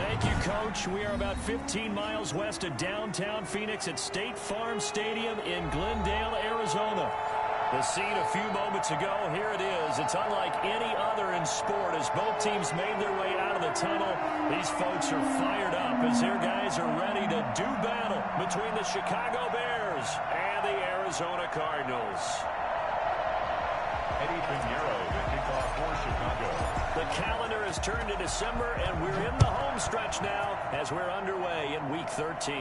Thank you, Coach. We are about 15 miles west of downtown Phoenix at State Farm Stadium in Glendale, Arizona. The scene a few moments ago, here it is. It's unlike any other in sport as both teams made their way out of the tunnel. These folks are fired up as their guys are ready to do battle between the Chicago Bears and the Arizona Cardinals. Eddie Pinheiro to kick off for Chicago. The calendar has turned to December, and we're in the home stretch now as we're underway in Week 13.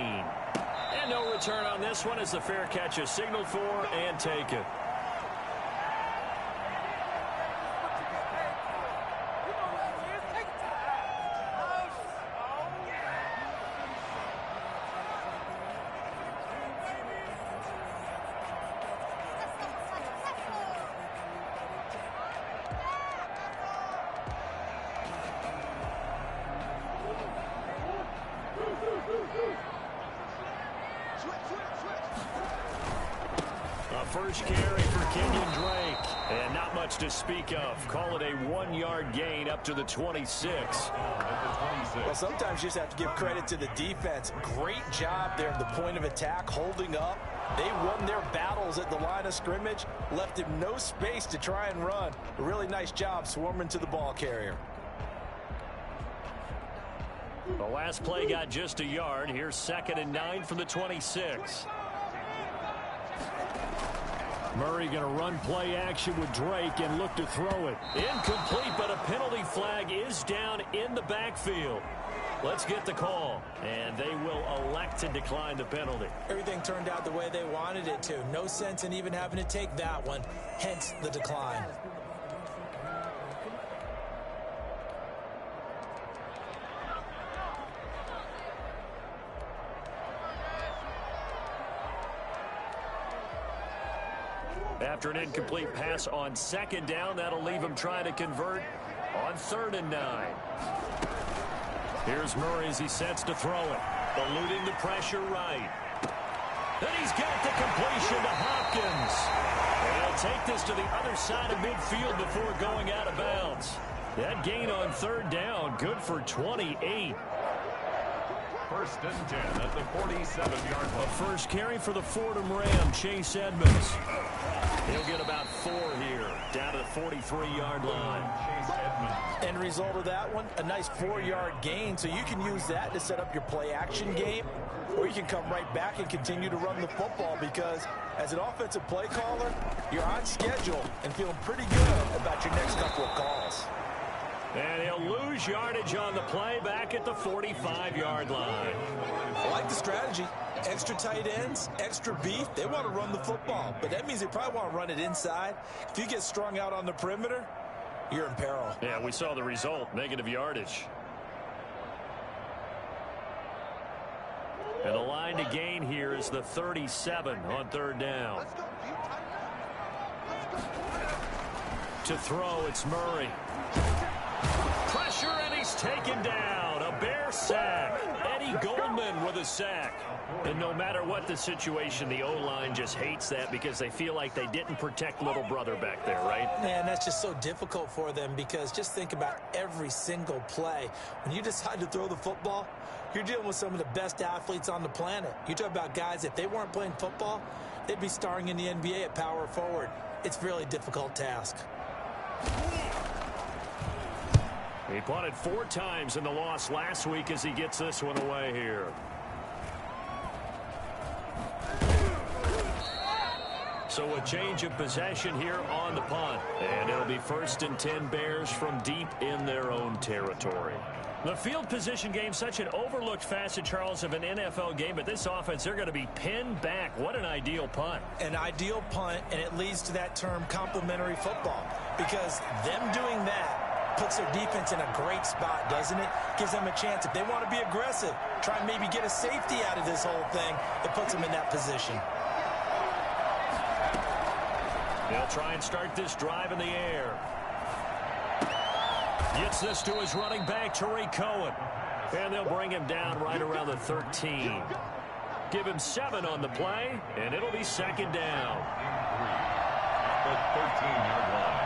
And no return on this one as the fair catch is signaled for and taken. First carry for Kenyon Drake. And not much to speak of. Call it a 1-yard gain up to the 26. Well, sometimes you just have to give credit to the defense. Great job there at the point of attack, holding up. They won their battles at the line of scrimmage, left him no space to try and run. A really nice job swarming to the ball carrier. The last play got just a yard. Here's 2nd and 9 from the 26. Murray going to run play action with Drake and look to throw it. Incomplete, but a penalty flag is down in the backfield. Let's get the call. And they will elect to decline the penalty. Everything turned out the way they wanted it to. No sense in even having to take that one, hence the decline. After an incomplete pass on 2nd down, that'll leave him trying to convert on 3rd and 9. Here's Murray as he sets to throw it. Eluding the pressure right. Then he's got the completion to Hopkins. And he'll take this to the other side of midfield before going out of bounds. That gain on 3rd down, good for 28. 1st and 10 at the 47-yard line. First carry for the Fordham Ram, Chase Edmonds. He'll get about 4 here, down to the 43-yard line. Chase Edmonds. End result of that one, a nice 4-yard gain, so you can use that to set up your play-action game, or you can come right back and continue to run the football because as an offensive play caller, you're on schedule and feeling pretty good about your next couple of calls. And he'll lose yardage on the play back at the 45-yard line. I like the strategy. Extra tight ends, extra beef. They want to run the football, but that means they probably want to run it inside. If you get strung out on the perimeter, you're in peril. Yeah, we saw the result, negative yardage. And the line to gain here is the 37 on 3rd down. To throw, it's Murray. Pressure, and he's taken down. A Bear sack. Eddie Goldman with a sack. And no matter what the situation, the O-line just hates that because they feel like they didn't protect little brother back there, right? Man, that's just so difficult for them because just think about every single play. When you decide to throw the football, you're dealing with some of the best athletes on the planet. You talk about guys, if they weren't playing football, they'd be starring in the NBA at power forward. It's a really difficult task. He punted 4 times in the loss last week as he gets this one away here. So a change of possession here on the punt. And it'll be 1st and 10 Bears from deep in their own territory. The field position game, such an overlooked facet, Charles, of an NFL game. But this offense, they're going to be pinned back. What an ideal punt. An ideal punt, and it leads to that term complementary football. Because them doing that puts their defense in a great spot, doesn't it? Gives them a chance. If they want to be aggressive, try and maybe get a safety out of this whole thing, it puts them in that position. They'll try and start this drive in the air. Gets this to his running back, Tariq Cohen. And they'll bring him down right around the 13. Give him 7 on the play, and it'll be 2nd down. The 13-yard line.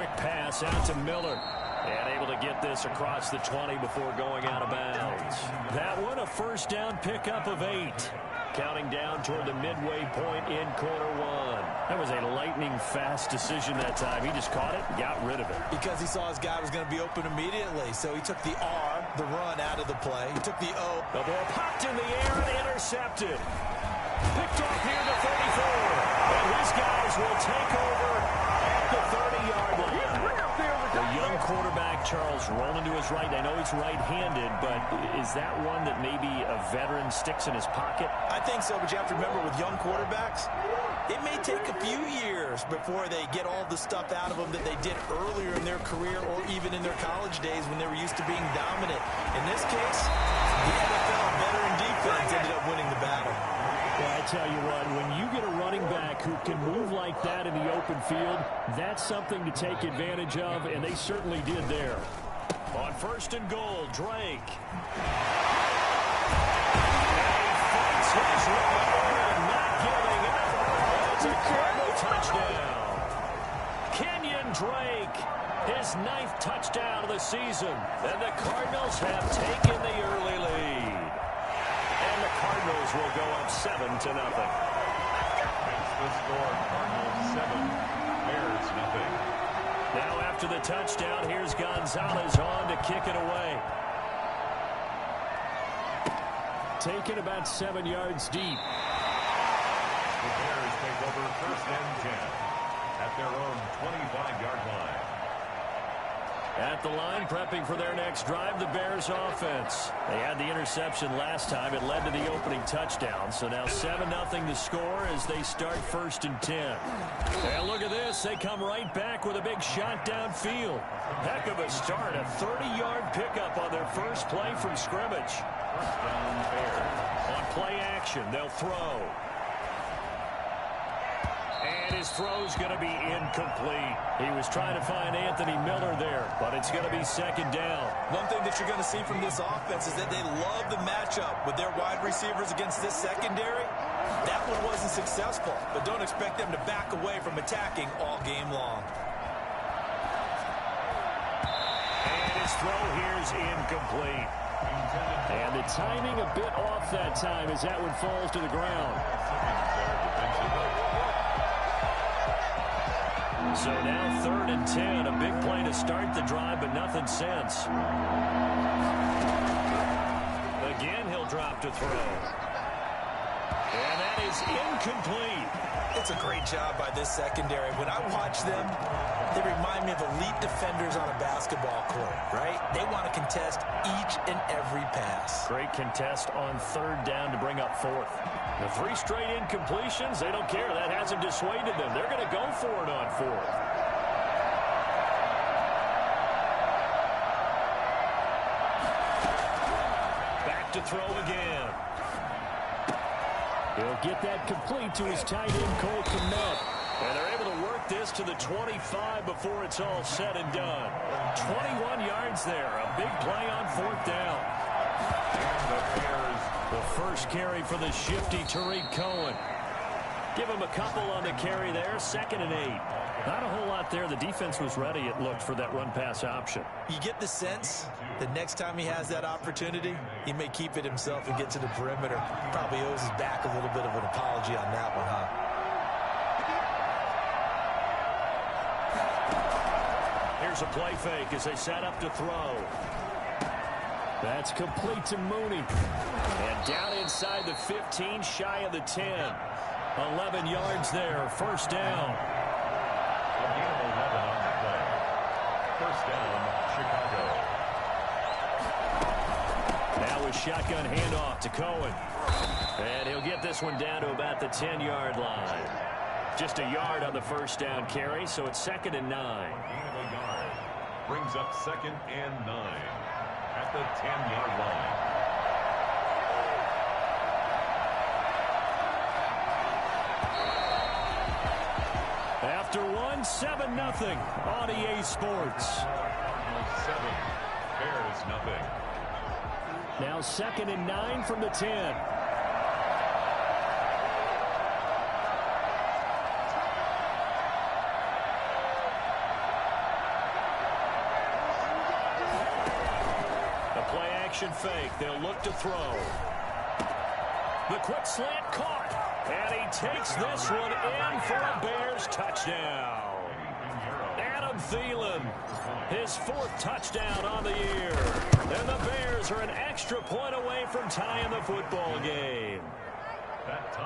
Quick pass out to Miller. And able to get this across the 20 before going out of bounds. That one a first down pickup of 8. Counting down toward the midway point in quarter one. That was a lightning-fast decision that time. He just caught it and got rid of it. Because he saw his guy was going to be open immediately. So he took the R, the run, out of the play. He took the O. The ball popped in the air and intercepted. Picked off here to 34. And his guys will take over at the 30-yard line. The young quarterback, Charles, rolling to his right. I know he's right-handed, but is that one that maybe a veteran sticks in his pocket? I think so, but you have to remember with young quarterbacks, it may take a few years before they get all the stuff out of them that they did earlier in their career or even in their college days when they were used to being dominant. In this case, the NFL veteran defense ended up winning the battle. Well, I tell you what, when you get a running back who can move like that in the open field, that's something to take advantage of, and they certainly did there. On first and goal, Drake. His run, not giving up. It's a Cardinal touchdown. Kenyon Drake, his 9th touchdown of the season. And the Cardinals have taken the early lead. And the Cardinals will go up 7-0. That's the score. Cardinals 7, Bears nothing. Now after the touchdown, here's Gonzalez on to kick it away. Taken about 7 yards deep. The Bears take over first and 10 at their own 25-yard line. At the line, prepping for their next drive, the Bears offense. They had the interception last time. It led to the opening touchdown. So now 7-0 to score as they start first and 10. And look at this. They come right back with a big shot downfield. Heck of a start. A 30-yard pickup on their first play from scrimmage. First down, Bears. On play action, they'll throw. And his throw's going to be incomplete. He was trying to find Anthony Miller there, but it's going to be second down. One thing that you're going to see from this offense is that they love the matchup with their wide receivers against this secondary. That one wasn't successful, but don't expect them to back away from attacking all game long. And his throw here's incomplete. And the timing a bit off that time as that one falls to the ground. So now 3rd and 10, a big play to start the drive, but nothing since. Again, he'll drop to throw. And that is incomplete. It's a great job by this secondary. When I watch them, they remind me of elite defenders on a basketball court, right? They want to contest each and every pass. Great contest on 3rd down to bring up 4th. The 3 straight incompletions, they don't care. That hasn't dissuaded them. They're going to go for it on 4th. Back to throw again. He'll get that complete to his tight end, Cole Kmet. And they're able to work this to the 25 before it's all said and done. 21 yards there. A big play on 4th down. And the Bears. The first carry for the shifty Tariq Cohen. Give him a couple on the carry there. 2nd and 8. Not a whole lot there. The defense was ready, it looked, for that run-pass option. You get the sense that next time he has that opportunity, he may keep it himself and get to the perimeter. Probably owes his back a little bit of an apology on that one, huh? Here's a play fake as they set up to throw. That's complete to Mooney. And down inside the 15, shy of the 10. 11 yards there, first down. A gain of 11 on the play. First down, Chicago. Now a shotgun handoff to Cohen. And he'll get this one down to about the 10-yard line. Just a yard on the first down carry, so it's 2nd and 9. Gain of a yard. Brings up 2nd and 9 at the 10-yard line. After one, 7-0 on EA Sports. 7, Bears nothing. Now 2nd and 9 from the 10. Formation fake. They'll look to throw. The quick slant caught. And he takes this one in for a Bears touchdown. Adam Thielen, his 4th touchdown on the year. And the Bears are an extra point away from tying the football game.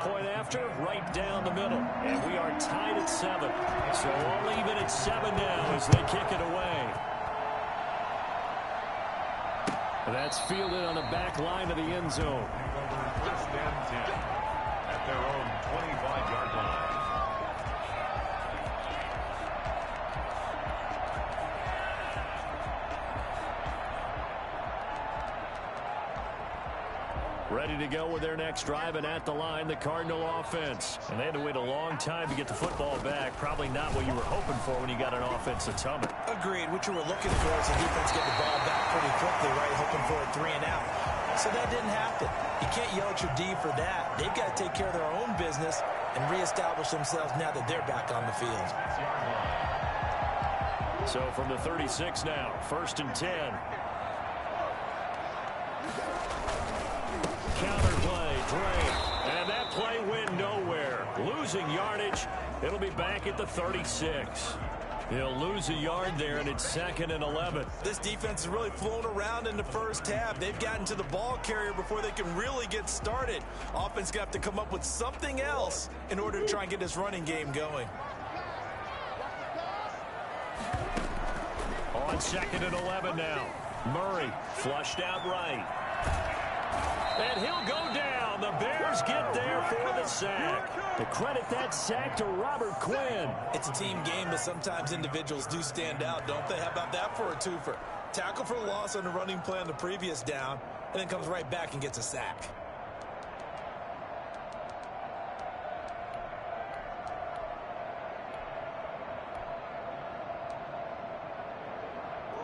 Point after, right down the middle. And we are tied at 7. So all even at 7 now as they kick it away. That's fielded on the back line of the end zone. First and 10 at their own 25-yard line. Ready to go with their next drive, and at the line, the Cardinal offense. And they had to wait a long time to get the football back. Probably not what you were hoping for when you got an offense that's humming. Agreed. What you were looking for is the defense get the ball back pretty quickly, right? Hoping for a 3 and out. So that didn't happen. You can't yell at your D for that. They've got to take care of their own business and reestablish themselves now that they're back on the field. So from the 36 now, 1st and 10. Counter play, Dre. And that play went nowhere. Losing yardage. It'll be back at the 36. He'll lose a yard there, and it's 2nd and 11. This defense is really flown around in the first half. They've gotten to the ball carrier before they can really get started. Offense going to have to come up with something else in order to try and get this running game going. On 2nd and 11 now. Murray flushed out right. And he'll go down. The Bears get there for the sack. To credit that sack to Robert Quinn. It's a team game, but sometimes individuals do stand out, don't they? How about that for a twofer? Tackle for loss on the running play on the previous down, and then comes right back and gets a sack.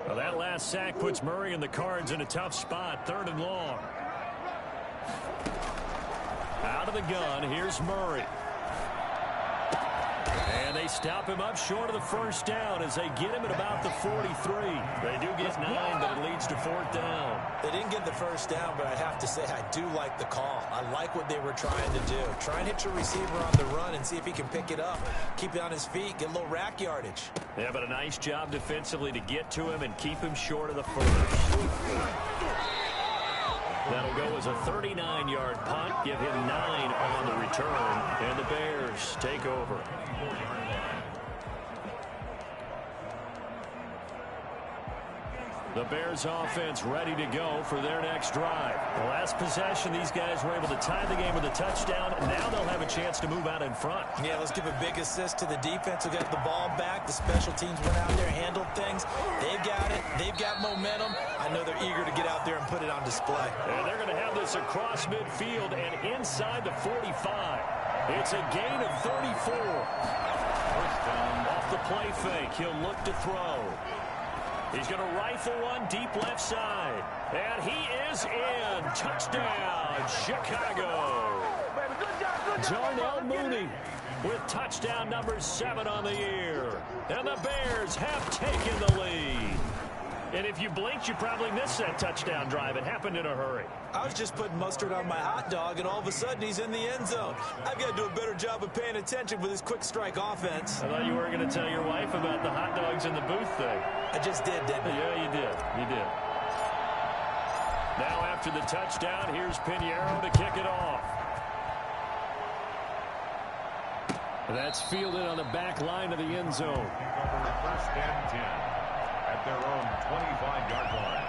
Well, that last sack puts Murray and the Cards in a tough spot. 3rd and long. Out of the gun, here's Murray. And they stop him up short of the first down as they get him at about the 43. They do get 9, but it leads to 4th down. They didn't get the first down, but I have to say I do like the call. I like what they were trying to do. Try and hit your receiver on the run and see if he can pick it up. Keep it on his feet, get a little rack yardage. Yeah, but a nice job defensively to get to him and keep him short of the first. That'll go as a 39-yard punt. Give him 9 on the return. And the Bears take over. The Bears offense ready to go for their next drive. The last possession, these guys were able to tie the game with a touchdown. Now they'll have a chance to move out in front. Yeah, let's give a big assist to the defense who got the ball back. The special teams went out there, handled things. They've got it. They've got momentum. I know they're eager to get out there and put it on display. And they're going to have this across midfield and inside the 45. It's a gain of 34. Off the play fake, he'll look to throw. He's going to rifle one deep left side. And he is in. Touchdown, Chicago. Darnell Mooney with touchdown number 7 on the year. And the Bears have taken the lead. And if you blinked, you probably missed that touchdown drive. It happened in a hurry. I was just putting mustard on my hot dog, and all of a sudden he's in the end zone. I've got to do a better job of paying attention with this quick strike offense. I thought you were going to tell your wife about the hot dogs in the booth thing. I just did, didn't I? Yeah, you did. You did. Now after the touchdown, here's Pinheiro to kick it off. That's fielded on the back line of the end zone. First and 10 at their own 25-yard line.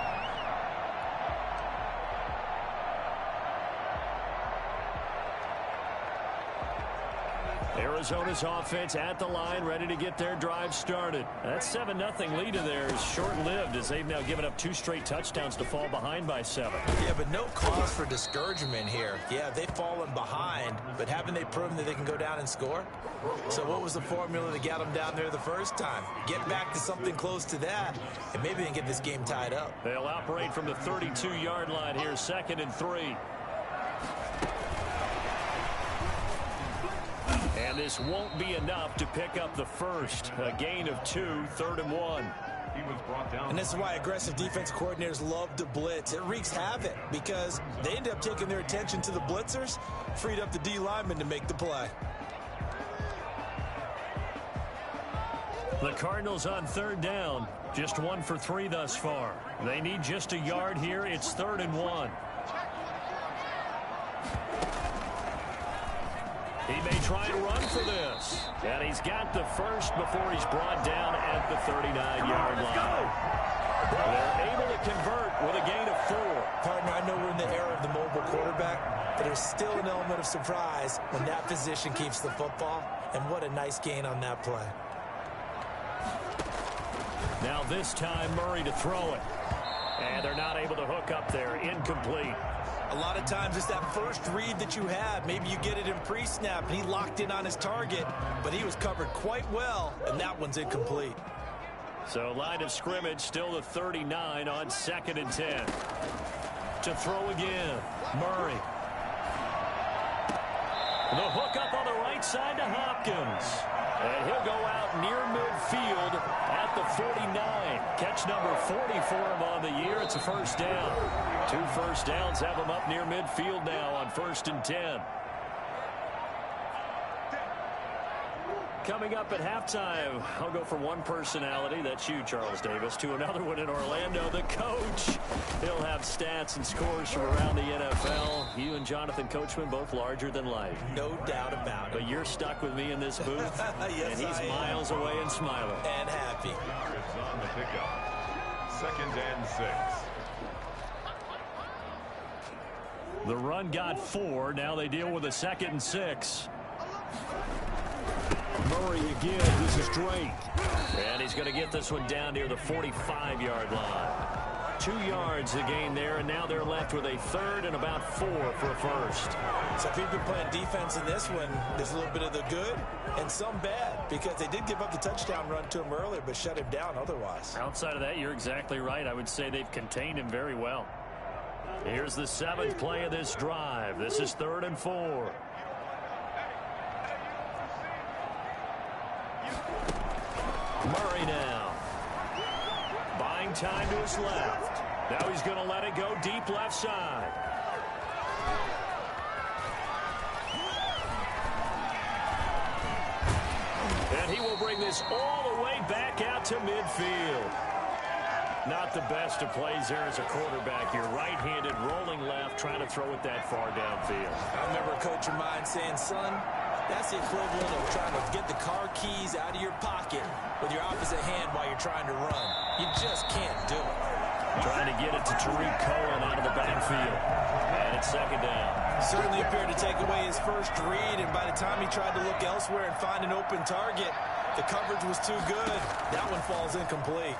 Arizona's offense at the line, ready to get their drive started. That 7-0 lead of theirs is short-lived as they've now given up 2 straight touchdowns to fall behind by 7. Yeah, but no cause for discouragement here. Yeah, they've fallen behind, but haven't they proven that they can go down and score? So what was the formula that got them down there the first time? Get back to something close to that, and maybe they can get this game tied up. They'll operate from the 32-yard line here, 2nd and 3. And this won't be enough to pick up the first. A gain of 2, 3rd and 1. he was brought down. And this is why aggressive defense coordinators love to blitz. It wreaks havoc because they end up taking their attention to the blitzers, freed up the D lineman to make the play. The Cardinals on third down. Just 1 for 3 thus far. They need just a yard here. It's 3rd and 1. He may try and run for this. And he's got the first before he's brought down at the 39-yard line. They're able to convert with a gain of 4. Partner, I know we're in the era of the mobile quarterback, but there's still an element of surprise when that position keeps the football. And what a nice gain on that play. Now this time Murray to throw it. And they're not able to hook up there. Incomplete. A lot of times it's that first read that you have. Maybe you get it in pre-snap, and he locked in on his target, but he was covered quite well, and that one's incomplete. So line of scrimmage still the 39 on 2nd and 10. To throw again. Murray. The hook up on the right side to Hopkins. And he'll go out near midfield at the 49. Catch number 40 for him on the year. It's a first down. 2 first downs have him up near midfield now on 1st and 10. Coming up at halftime, I'll go from one personality, that's you, Charles Davis, to another one in Orlando, the coach. He'll have stats and scores from around the NFL. You and Jonathan Coachman, both larger than life. No doubt about it. But you're stuck with me in this booth, yes, and he's miles away and smiling. And happy. It's on the pickup. 2nd and 6. The run got 4. Now they deal with a 2nd and 6. Murray again. This is Drake. And he's going to get this one down near the 45-yard line. 2 yards the gain there, and now they're left with a 3rd and about 4 for a first. So if you've been playing defense in this one, there's a little bit of the good and some bad, because they did give up the touchdown run to him earlier, but shut him down otherwise. Outside of that, you're exactly right. I would say they've contained him very well. Here's the 7th play of this drive. This is 3rd and 4. Murray now. Buying time to his left. Now he's going to let it go deep left side. And he will bring this all the way back out to midfield. Not the best of plays there as a quarterback. You're right-handed, rolling left, trying to throw it that far downfield. I remember a coach of mine saying, son, that's the equivalent of trying to get the car keys out of your pocket with your opposite hand while you're trying to run. You just can't do it. Trying to get it to Tariq Cohen out of the backfield. And it's 2nd down. Certainly appeared to take away his first read, and by the time he tried to look elsewhere and find an open target, the coverage was too good. That one falls incomplete.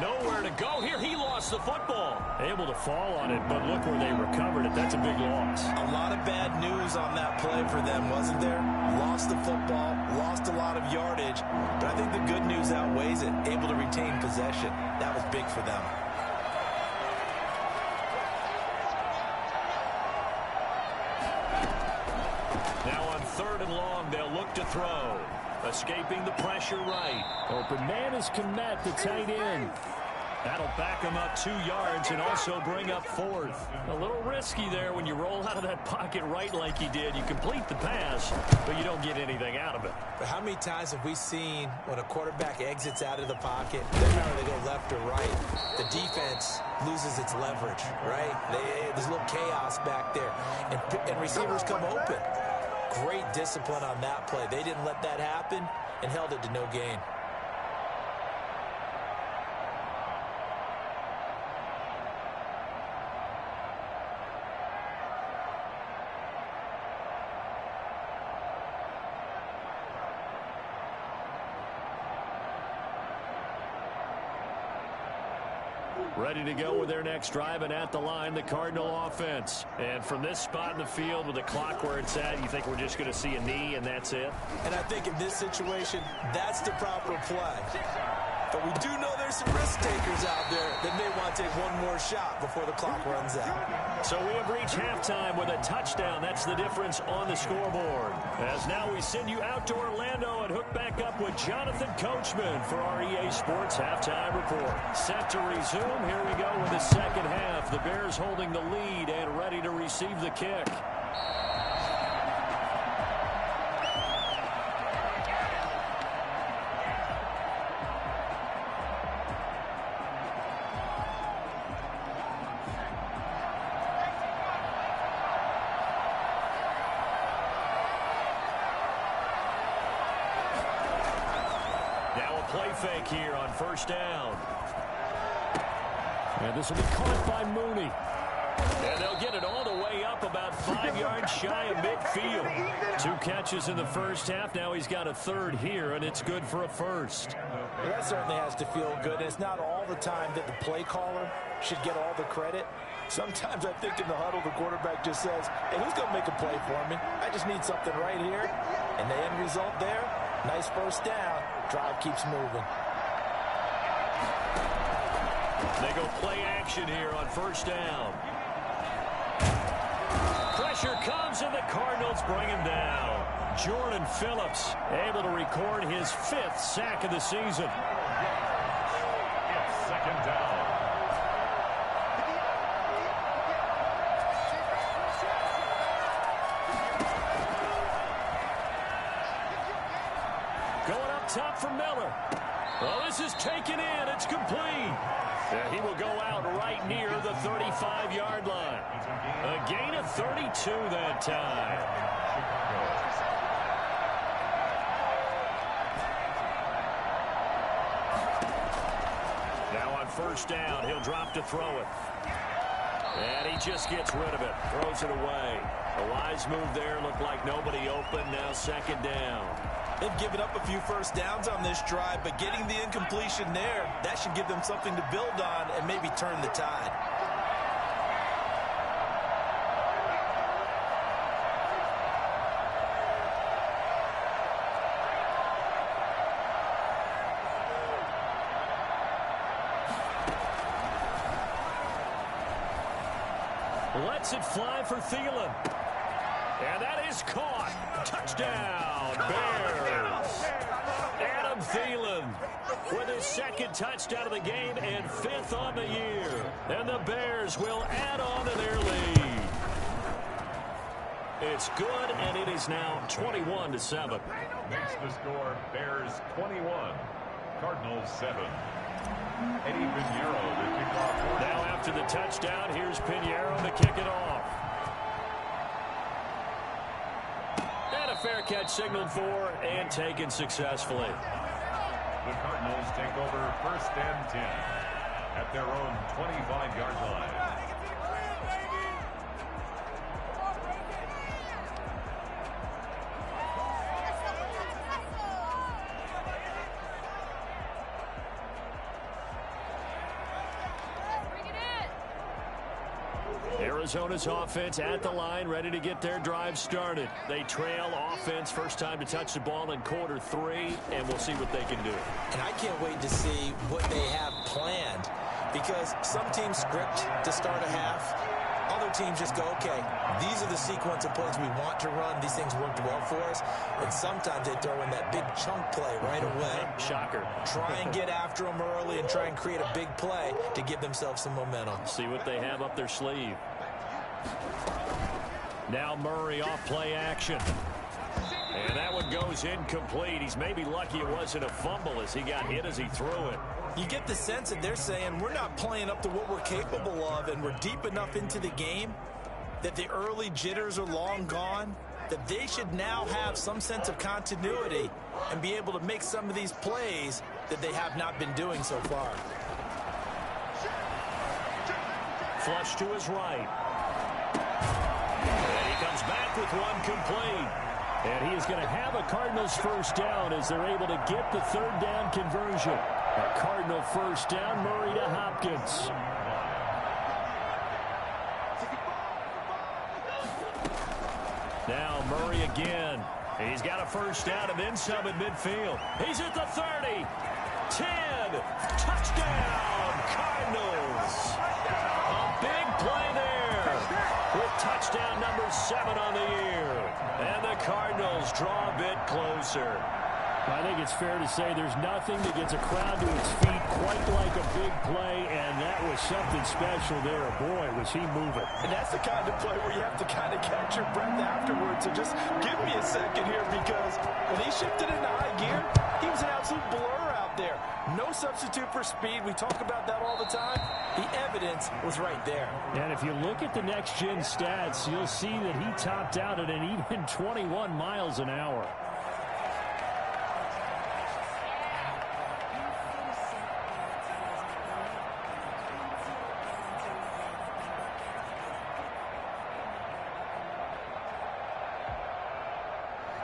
Nowhere to go here. He lost the football. Able to fall on it, but look where they recovered it. That's a big loss. A lot of bad news on that play for them, wasn't there? Lost the football, lost a lot of yardage, but I think the good news outweighs it. Able to retain possession. That was big for them. Now on 3rd and long, they'll look to throw. Escaping the pressure right. Open man is Kmet, the tight end. That'll back him up 2 yards and also bring up 4th. A little risky there when you roll out of that pocket right like he did. You complete the pass, but you don't get anything out of it. But how many times have we seen when a quarterback exits out of the pocket, doesn't matter if they go left or right, the defense loses its leverage, right? There's a little chaos back there, and receivers come open. Great discipline on that play. They didn't let that happen and held it to no gain. Ready to go with their next drive, and at the line, the Cardinal offense. And from this spot in the field with the clock where it's at, you think we're just going to see a knee and that's it? And I think in this situation, that's the proper play. But we do know there's some risk takers out there that may want to take one more shot before the clock runs out. So we have reached halftime with a touchdown. That's the difference on the scoreboard. As now we send you out to Orlando and hook back up with Jonathan Coachman for our EA Sports Halftime Report. Set to resume. Here we go with the second half. The Bears holding the lead and ready to receive the kick. Play fake here on first down. And this will be caught by Mooney. And they'll get it all the way up about 5 yards shy of midfield. 2 catches in the first half. Now he's got a third here, and it's good for a first. Well, that certainly has to feel good. It's not all the time that the play caller should get all the credit. Sometimes I think in the huddle, the quarterback just says, hey, who's going to make a play for me? I just need something right here. And the end result there, nice first down. Drive keeps moving. They go play action here on first down. Pressure comes, and the Cardinals bring him down. Jordan Phillips able to record his 5th sack of the season. It's second down. Going up top for Miller. Well, this is taken in. It's complete. He will go out right near the 35-yard line. A gain of 32 that time. Now on first down, he'll drop to throw it. And he just gets rid of it. Throws it away. A wise move there. Looked like nobody open. Now second down. They've given up a few first downs on this drive, but getting the incompletion there, that should give them something to build on and maybe turn the tide. Lets it fly for Thielen. And that is caught. Touchdown, Bears. Adam Thielen with his 2nd touchdown of the game and 5th on the year. And the Bears will add on to their lead. It's good, and it is now 21-7. Makes the score Bears 21, Cardinals 7. Eddie Pinheiro to kick off. Now after the touchdown, here's Pinheiro to kick it off. And a fair catch signaled for and taken successfully. The Cardinals take over 1st and 10 at their own 25-yard line. Arizona's offense at the line, ready to get their drive started. They trail offense, first time to touch the ball in quarter 3, and we'll see what they can do. And I can't wait to see what they have planned, because some teams script to start a half. Other teams just go, okay, these are the sequence of plays we want to run. These things worked well for us. And sometimes they throw in that big chunk play right away. Shocker. Try and get after them early and try and create a big play to give themselves some momentum. See what they have up their sleeve. Now Murray off play action. And that one goes incomplete. He's maybe lucky it wasn't a fumble as he got hit as he threw it. You get the sense that they're saying we're not playing up to what we're capable of, and we're deep enough into the game that the early jitters are long gone, that they should now have some sense of continuity and be able to make some of these plays that they have not been doing so far. Flush to his right. And he comes back with one complete. And he is going to have a Cardinals first down as they're able to get the 3rd down conversion. A Cardinal first down, Murray to Hopkins. Now Murray again. He's got a first down and then some at midfield. He's at the 30. 10. Touchdown, Cardinals. A big play there with touchdown number 7 on the year. And the Cardinals draw a bit closer. I think it's fair to say there's nothing that gets a crowd to its feet quite like a big play, and that was something special there. Boy, was he moving. And that's the kind of play where you have to kind of catch your breath afterwards. So just give me a second here, because when he shifted into high gear, he was an absolute blur out there. No substitute for speed. We talk about that all the time. The evidence was right there. And if you look at the next-gen stats, you'll see that he topped out at an even 21 miles an hour.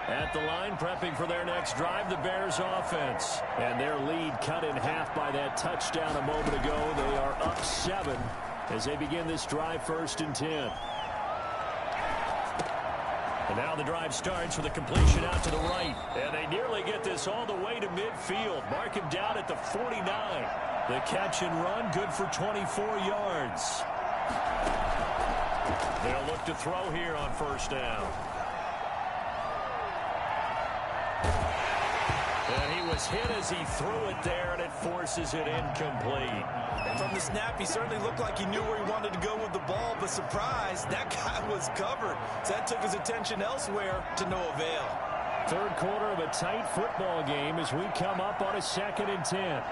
At the line, prepping for their next drive, the Bears offense. And their lead cut in half by that touchdown a moment ago. They are up 7 as they begin this drive, 1st and 10. And now the drive starts with a completion out to the right. And they nearly get this all the way to midfield. Mark him down at the 49. The catch and run, good for 24 yards. They'll look to throw here on 1st down. And he was hit as he threw it there, and it forces it incomplete. From the snap, he certainly looked like he knew where he wanted to go with the ball, but surprise, that guy was covered. So that took his attention elsewhere to no avail. 3rd quarter of a tight football game as we come up on a 2nd and 10.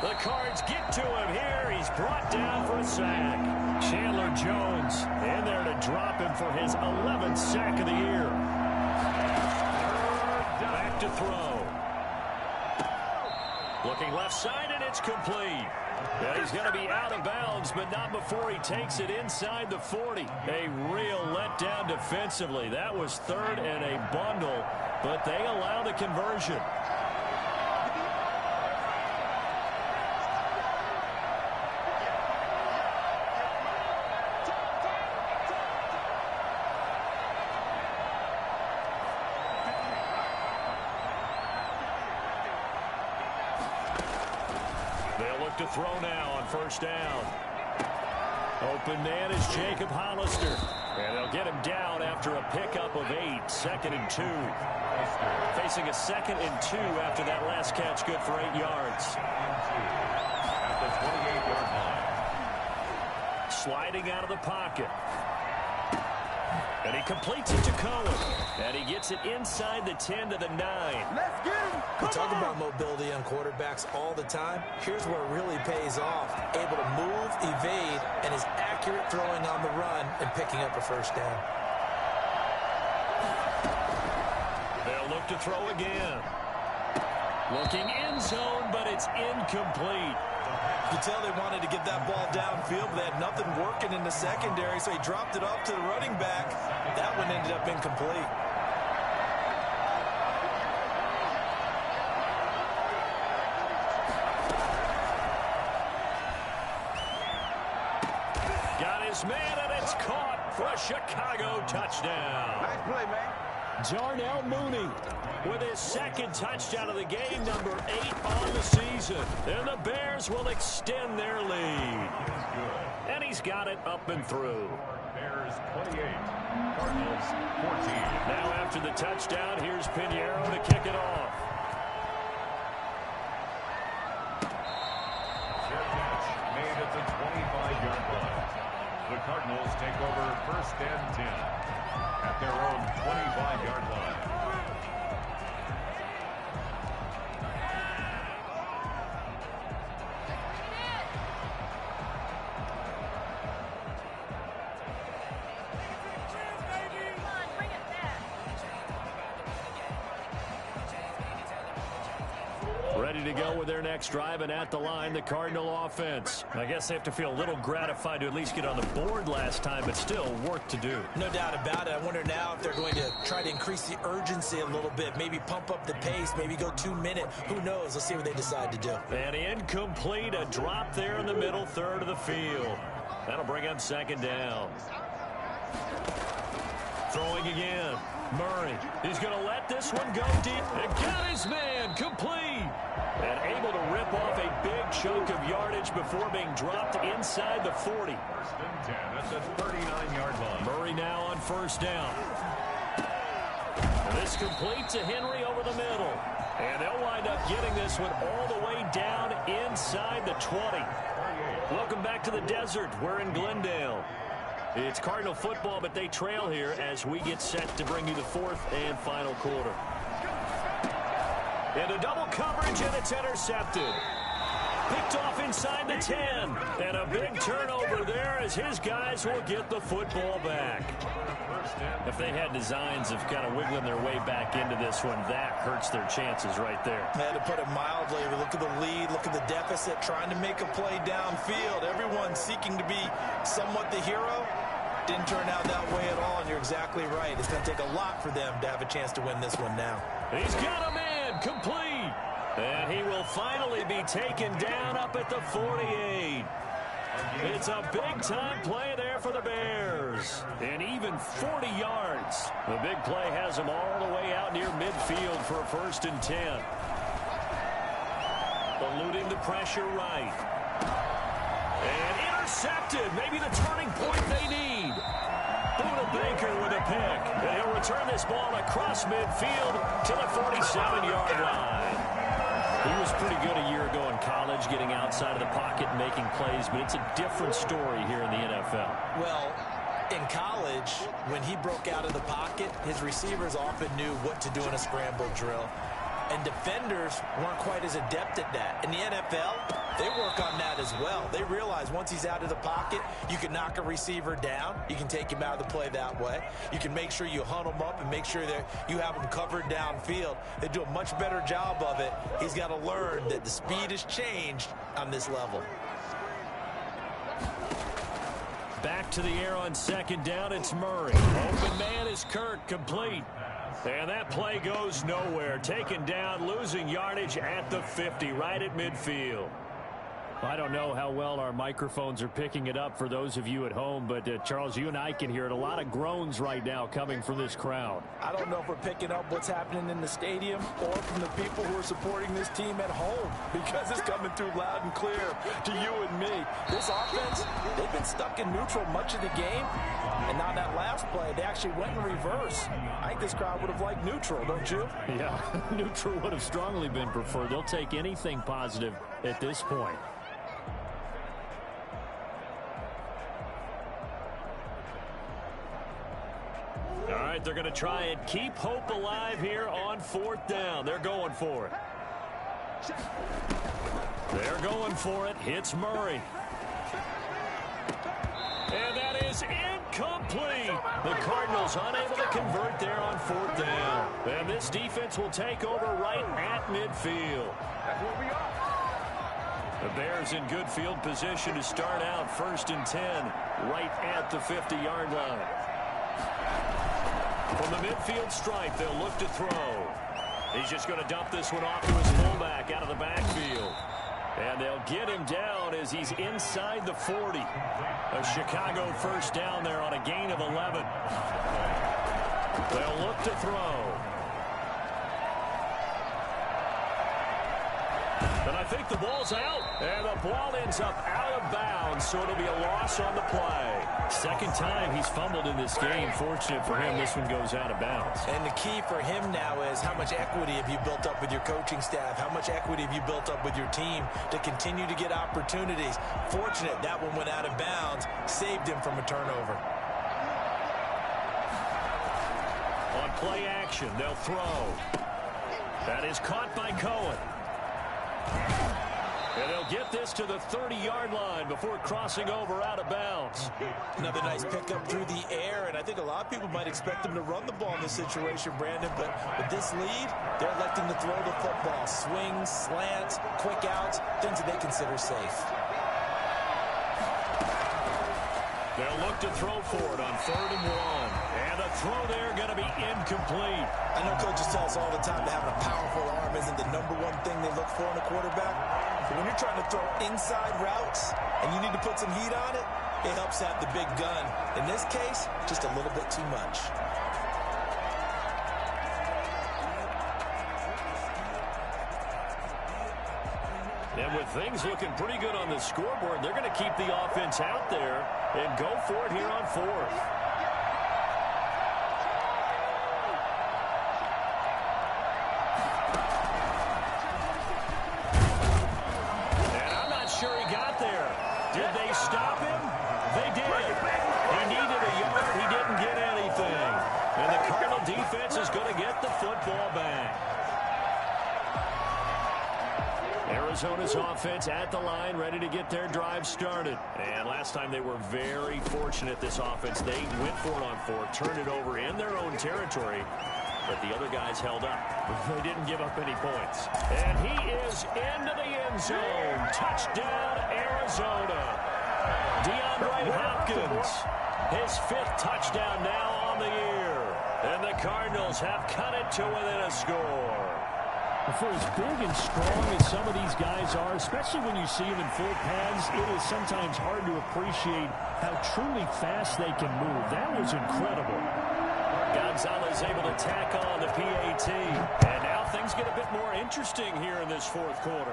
The Cards get to him here. He's brought down for a sack. Chandler Jones in there to drop him for his 11th sack of the year. Back to throw. Looking left side, and it's complete. Yeah, he's going to be out of bounds, but not before he takes it inside the 40. A real letdown defensively. That was 3rd and a bundle, but they allow the conversion. To throw now on 1st down. Open man is Jacob Hollister. And they'll get him down after a pickup of 8. 2nd and 2. Facing a 2nd and 2 after that last catch, good for 8 yards. At the 28-yard line. Sliding out of the pocket. And he completes it to Cohen. And he gets it inside the 10 to the 9. Let's get him. We talk about mobility on quarterbacks all the time. Here's where it really pays off. Able to move, evade, and is accurate throwing on the run and picking up a 1st down. They'll look to throw again. Looking end zone, but it's incomplete. You could tell they wanted to get that ball downfield, but they had nothing working in the secondary, so he dropped it off to the running back. That one ended up incomplete. Got his man, and it's caught for a Chicago touchdown. Nice play, man. Darnell Mooney with his 2nd touchdown of the game, number 8 on the season. And the Bears will extend their lead. And he's got it up and through. Bears 28, Cardinals 14. Now after the touchdown, here's Pinheiro to kick it off. Fair catch made at the 25-yard line. The Cardinals take over 1st and 10 at their own 25-yard line. ready to go with their next drive, and at the line, the Cardinal offense. I guess they have to feel a little gratified to at least get on the board last time, but still work to do. No doubt about it. I wonder now if they're going to try to increase the urgency a little bit, maybe pump up the pace, maybe go 2 minute. Who knows? Let's see what they decide to do. And incomplete, a drop there in the middle third of the field. That'll bring up second down. Throwing again. Murray. He's going to let this one go deep. And got his man complete. And able to rip off a big chunk of yardage before being dropped inside the 40. First and 10 at the 39-yard line. Murray now on first down. And this complete to Henry over the middle. And they'll wind up getting this one all the way down inside the 20. Welcome back to the desert. We're in Glendale. It's Cardinal football, but they trail here as we get set to bring you the fourth and final quarter. Into double coverage, and it's intercepted. Picked off inside the 10. And a big turnover there as his guys will get the football back. If they had designs of kind of wiggling their way back into this one, that hurts their chances right there. To put it mildly, look at the lead, look at the deficit, trying to make a play downfield. Everyone seeking to be somewhat the hero. Didn't turn out that way at all, and you're exactly right. It's going to take a lot for them to have a chance to win this one now. He's got a man complete. And he will finally be taken down up at the 48. It's a big-time play there for the Bears. And even 40 yards. The big play has them all the way out near midfield for a first and 10. Eluding the pressure right. And intercepted. Maybe the turning point they need. Buda Baker with a pick. And he'll return this ball across midfield to the 47-yard line. He was pretty good a year ago in college, getting outside of the pocket and making plays, but it's a different story here in the NFL. Well, in college, when he broke out of the pocket, his receivers often knew what to do in a scramble drill. And defenders weren't quite as adept at that. In the NFL, they work on that as well. They realize once he's out of the pocket, you can knock a receiver down. You can take him out of the play that way. You can make sure you hunt him up and make sure that you have him covered downfield. They do a much better job of it. He's got to learn that the speed has changed on this level. Back to the air on second down, it's Murray. Open man is Kirk, complete. And that play goes nowhere. Taken down, losing yardage at the 50, right at midfield. I don't know how well our microphones are picking it up for those of you at home, but Charles, you and I can hear it. A lot of groans right now coming from this crowd. I don't know if we're picking up what's happening in the stadium or from the people who are supporting this team at home, because it's coming through loud and clear to you and me. This offense, they've been stuck in neutral much of the game, and on that last play, they actually went in reverse. I think this crowd would have liked neutral, don't you? Yeah, neutral would have strongly been preferred. They'll take anything positive at this point. All right, they're going to try and keep hope alive here on fourth down. They're going for it. They're going for it. Hits Murray. And that is incomplete. The Cardinals unable to convert there on fourth down. And this defense will take over right at midfield. That's what we are. The Bears in good field position to start out first and 10 right at the 50-yard line. From the midfield stripe, they'll look to throw. He's just going to dump this one off to his fullback out of the backfield. And they'll get him down as he's inside the 40. A Chicago first down there on a gain of 11. They'll look to throw. And I think the ball's out. And the ball ends up out of bounds, so it'll be a loss on the play. Second time he's fumbled in this game. Fortunate for him, this one goes out of bounds. And the key for him now is how much equity have you built up with your coaching staff? How much equity have you built up with your team to continue to get opportunities? Fortunate that one went out of bounds, saved him from a turnover. On play action, they'll throw. That is caught by Cohen. And they'll get this to the 30-yard line before crossing over out of bounds. Another nice pickup through the air, and I think a lot of people might expect them to run the ball in this situation, Brandon, but with this lead, they're electing to throw the football. Swings, slants, quick outs, things that they consider safe. They'll look to throw for it on 3rd and 1. And the throw there going to be incomplete. I know coaches tell us all the time that having a powerful arm isn't the #1 thing they look for in a quarterback. But when you're trying to throw inside routes and you need to put some heat on it, it helps have the big gun. In this case, just a little bit too much. And with things looking pretty good on the scoreboard, they're going to keep the offense out there and go for it here on 4th. And I'm not sure he got there. Did they stop him? They did. He needed a yard. He didn't get anything. And the Cardinal defense is going to get the football back. Arizona's offense at the line, ready to get their drive started. And last time they were very fortunate, this offense. They went for it on 4th, turned it over in their own territory, but the other guys held up. They didn't give up any points. And he is into the end zone. Touchdown, Arizona. DeAndre Hopkins, his 5th touchdown now on the year. And the Cardinals have cut it to within a score. For as big and strong as some of these guys are, especially when you see them in full pads, it is sometimes hard to appreciate how truly fast they can move. That was incredible. Gonzalez able to tack on the PAT. And now things get a bit more interesting here in this 4th quarter.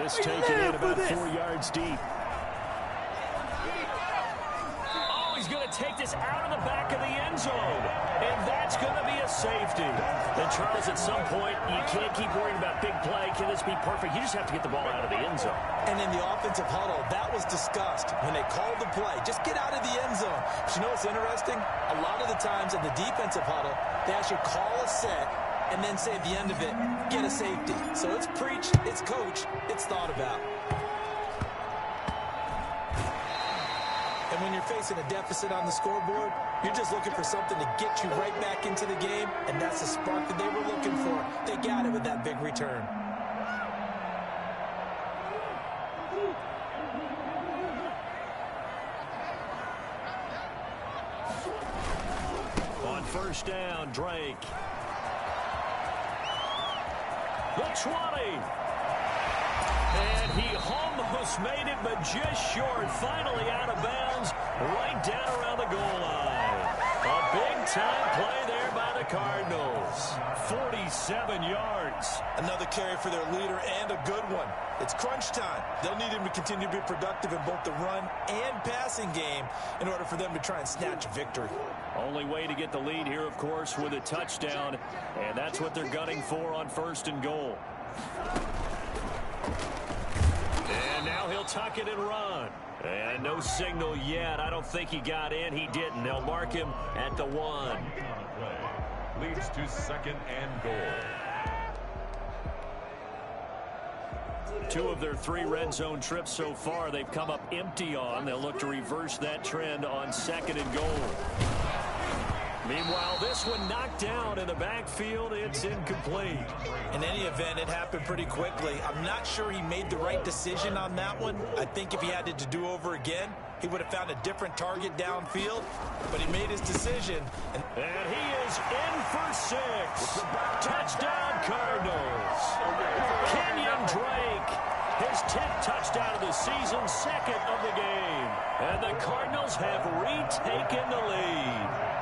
This taken in about 4 yards deep. Oh, he's going to take this out of the back of the end zone. And that's going to be a safety. And Charles, at some point, you can't keep worrying about big play. Can this be perfect? You just have to get the ball out of the end zone. And in the offensive huddle, that was discussed when they called the play. Just get out of the end zone. But you know what's interesting? A lot of the times in the defensive huddle, they actually call a set and then say at the end of it, get a safety. So it's preached, it's coached, it's thought about. And when you're facing a deficit on the scoreboard, you're just looking for something to get you right back into the game, and that's the spark that they were looking for. They got it with that big return. On 1st down, Drake. The 20. And he almost made it, but just short. Finally out of bounds, right down around the goal line. A big-time play there by the Cardinals. 47 yards. Another carry for their leader and a good one. It's crunch time. They'll need him to continue to be productive in both the run and passing game in order for them to try and snatch a victory. Only way to get the lead here, of course, with a touchdown, and that's what they're gunning for on 1st and goal. And now he'll tuck it and run. And no signal yet. I don't think he got in. He didn't. They'll mark him at the 1. Leads to 2nd and goal. 2 of their 3 red zone trips so far, they've come up empty on. They'll look to reverse that trend on 2nd and goal. Meanwhile, this one knocked down in the backfield. It's incomplete. In any event, it happened pretty quickly. I'm not sure he made the right decision on that one. I think if he had to do over again, he would have found a different target downfield. But he made his decision. And he is in for 6. Touchdown, Cardinals. Kenyon Drake, his 10th touchdown of the season, 2nd of the game. And the Cardinals have retaken the lead.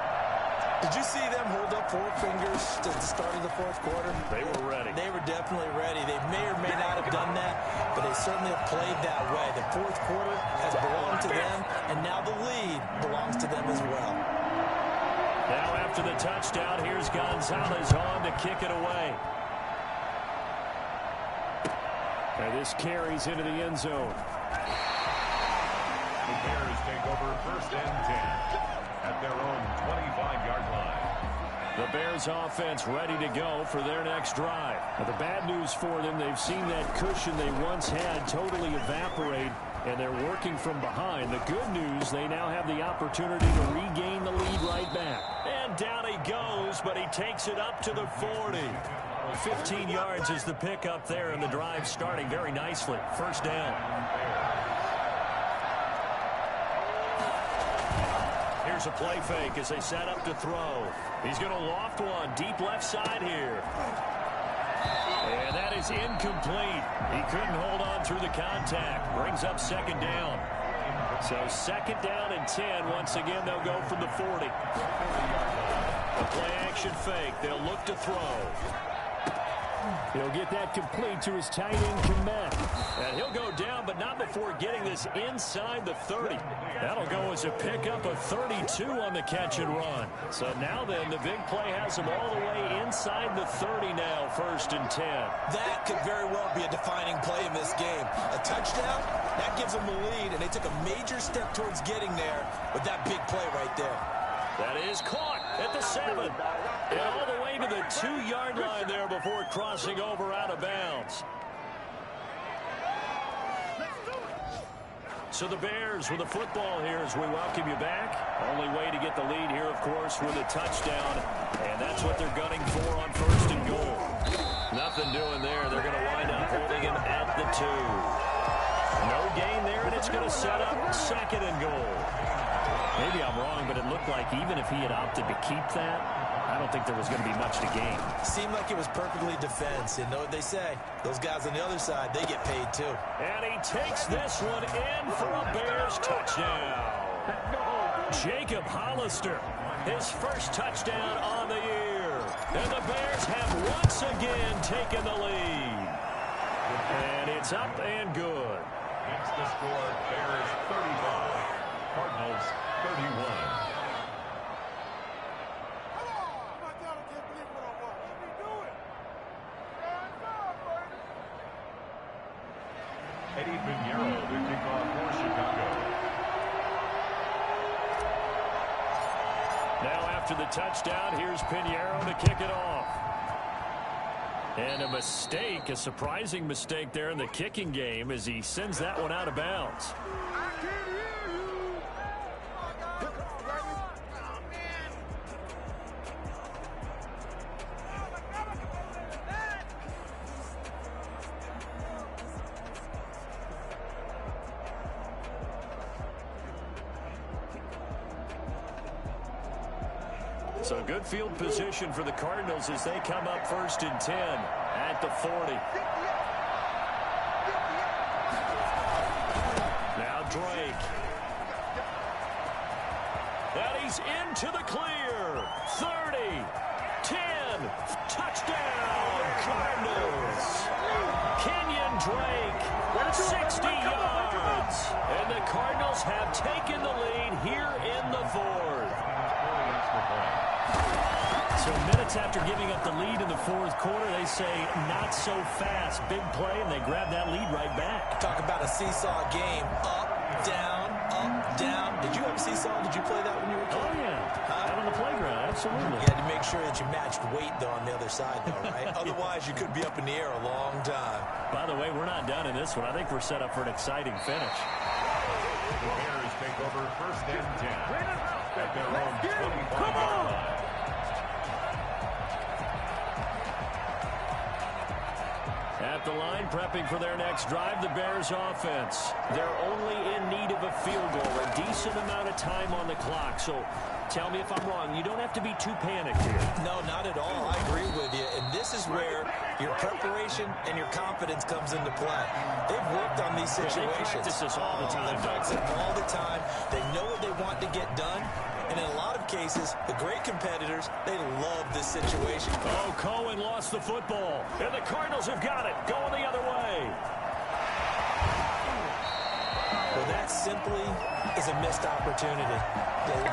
Did you see them hold up 4 fingers at the start of the 4th quarter? They were ready. They were definitely ready. They may or may not have done that, but they certainly have played that way. The 4th quarter has belonged to them, and now the lead belongs to them as well. Now after the touchdown, here's Gonzalez on to kick it away. And this carries into the end zone. The Bears take over 1st and 10 at their own 25-yard line. The Bears offense ready to go for their next drive. Now, the bad news for them, they've seen that cushion they once had totally evaporate, and they're working from behind. The good news, they now have the opportunity to regain the lead right back. And down he goes, but he takes it up to the 40. 15 yards is the pickup there, and the drive starting very nicely. First down. Here's a play fake as they set up to throw. He's going to loft one deep left side here. And that is incomplete. He couldn't hold on through the contact. Brings up second down. So second down and 10. Once again, they'll go from the 40. A play action fake. They'll look to throw. He'll get that complete to his tight end, Komet. And he'll go down, but not before getting this inside the 30. That'll go as a pickup of 32 on the catch and run. So now then, the big play has him all the way inside the 30 now, first and 10. That could very well be a defining play in this game. A touchdown, that gives them the lead, and they took a major step towards getting there with that big play right there. That is caught at the 7. And all the way to the 2-yard line there before crossing over out of bounds. So the Bears with the football here as we welcome you back. Only way to get the lead here, of course, with a touchdown. And that's what they're gunning for on first and goal. Nothing doing there. They're going to wind up holding him at the 2. No gain there, and it's going to set up second and goal. Maybe I'm wrong, but it looked like even if he had opted to keep that, I don't think there was going to be much to gain. Seemed like it was perfectly defense. And know what they say? Those guys on the other side, they get paid too. And he takes this one in for a Bears touchdown. Jacob Hollister, his first touchdown on the year. And the Bears have once again taken the lead. And it's up and good. It's the score, Bears 35, Cardinals 31. Eddie Pinheiro to kick off for Chicago. Now after the touchdown, here's Pinheiro to kick it off. And a mistake, a surprising mistake there in the kicking game as he sends that one out of bounds. So good field position for the Cardinals as they come up first and 10 at the 40. Now Drake. And he's into the clear. 30, 10, touchdown, Cardinals. Kenyon Drake, 60 yards. And the Cardinals have taken the lead here in the 4th. So minutes after giving up the lead in the 4th quarter, they say not so fast. Big play, and they grab that lead right back. Talk about a seesaw game. Up, down, up, down. Did you have a seesaw? Did you play that when you were a kid? Oh, yeah. Out on the playground, absolutely. You had to make sure that you matched weight, though, on the other side, though, right? Otherwise, you could be up in the air a long time. By the way, we're not done in this one. I think we're set up for an exciting finish. The Bears take over first and 10 at their own 25-yard line. At the line, prepping for their next drive, the Bears offense. They're only in need of a field goal, a decent amount of time on the clock. So tell me if I'm wrong. You don't have to be too panicked here. No, not at all. I agree with you. And this is where your preparation and your confidence comes into play. They've worked on these situations. They practice this all the time. They practice it all the time. They know what they want to get done. And in a lot of cases, the great competitors, they love this situation. Oh, Cohen lost the football. And the Cardinals have got it. Going the other way. Well, that simply is a missed opportunity.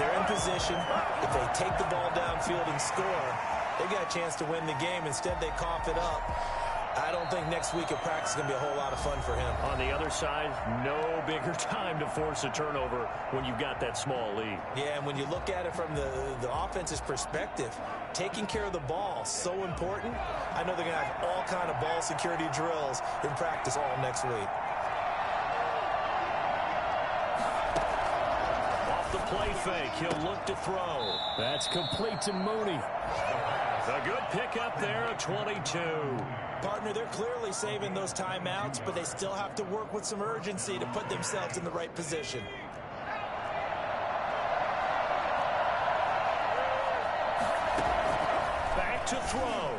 They're in position. If they take the ball downfield and score, they got a chance to win the game. Instead, they cough it up. I don't think next week of practice is going to be a whole lot of fun for him. On the other side, no bigger time to force a turnover when you've got that small lead. Yeah, and when you look at it from the offense's perspective, taking care of the ball is so important. I know they're going to have all kind of ball security drills in practice all next week. Off the play fake, he'll look to throw. That's complete to Mooney. A good pickup there, a 22. Partner, they're clearly saving those timeouts, but they still have to work with some urgency to put themselves in the right position. Back to throw.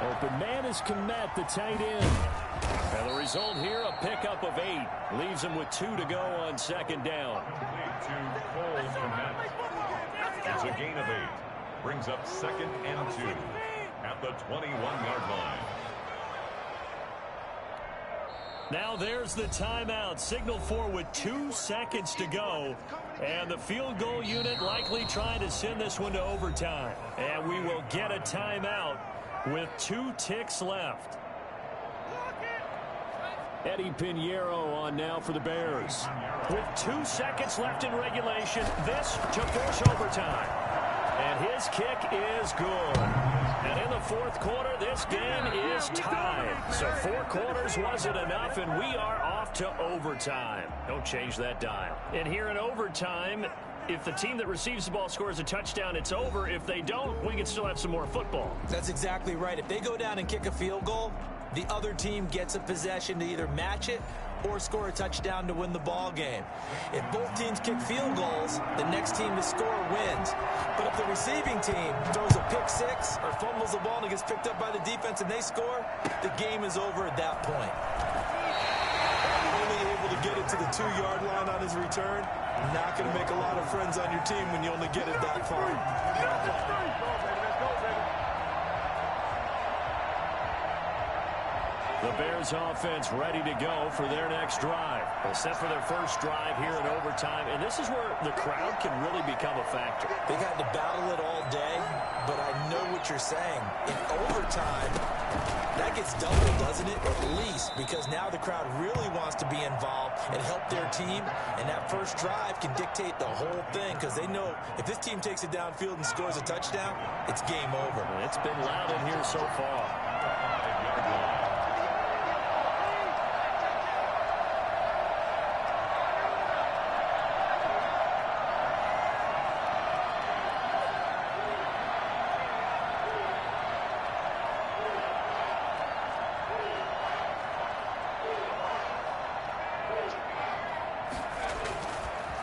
Open man is Kmet, the tight end. And the result here, a pickup of 8. Leaves him with 2 to go on second down. It's a gain of 8. Brings up 2nd and 2 at the 21-yard line. Now there's the timeout. Signal for with 2 seconds to go. And the field goal unit likely trying to send this one to overtime. And we will get a timeout with 2 ticks left. Eddie Pinheiro on now for the Bears. With 2 seconds left in regulation, this to force overtime. And his kick is good. And in the fourth quarter, this game is tied. So 4 quarters wasn't enough, and we are off to overtime. Don't change that dial. And here in overtime, if the team that receives the ball scores a touchdown, it's over. If they don't, we can still have some more football. That's exactly right. If they go down and kick a field goal, the other team gets a possession to either match it or score a touchdown to win the ball game. If both teams kick field goals, the next team to score wins. But if the receiving team throws a pick 6 or fumbles the ball and it gets picked up by the defense and they score, the game is over at that point. Only able to get it to the 2-yard line on his return. Not going to make a lot of friends on your team when you only get it that far. The Bears offense ready to go for their next drive. Well, set for their first drive here in overtime, and this is where the crowd can really become a factor. They've had to battle it all day, but I know what you're saying. In overtime, that gets doubled, doesn't it? At least, because now the crowd really wants to be involved and help their team, and that first drive can dictate the whole thing, because they know if this team takes it downfield and scores a touchdown, it's game over. It's been loud in here so far.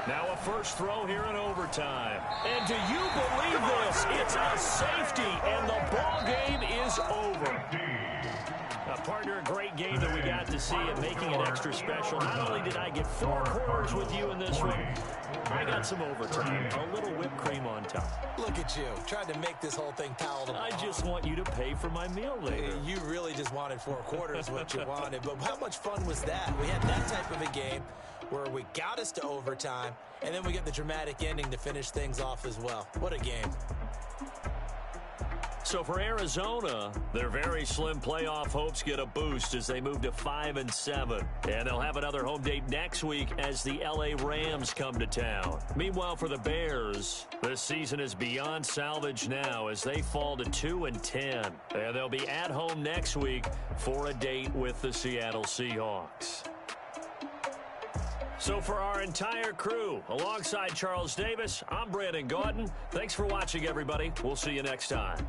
Now a first throw here in overtime. And do you believe this? It's a safety, and the ball game is over. Partner, a great game that we got to see and making it extra special. Not only did I get 4 quarters with you in this one, I got some overtime. A little whipped cream on top. Look at you, trying to make this whole thing palatable. I just want you to pay for my meal later. You really just wanted 4 quarters what you wanted, but how much fun was that? We had that type of a game where we got us to overtime, and then we get the dramatic ending to finish things off as well. What a game. So for Arizona, their very slim playoff hopes get a boost as they move to 5-7. And they'll have another home date next week as the LA Rams come to town. Meanwhile, for the Bears, this season is beyond salvage now as they fall to 2-10. And they'll be at home next week for a date with the Seattle Seahawks. So for our entire crew, alongside Charles Davis, I'm Brandon Gaudin. Thanks for watching, everybody. We'll see you next time.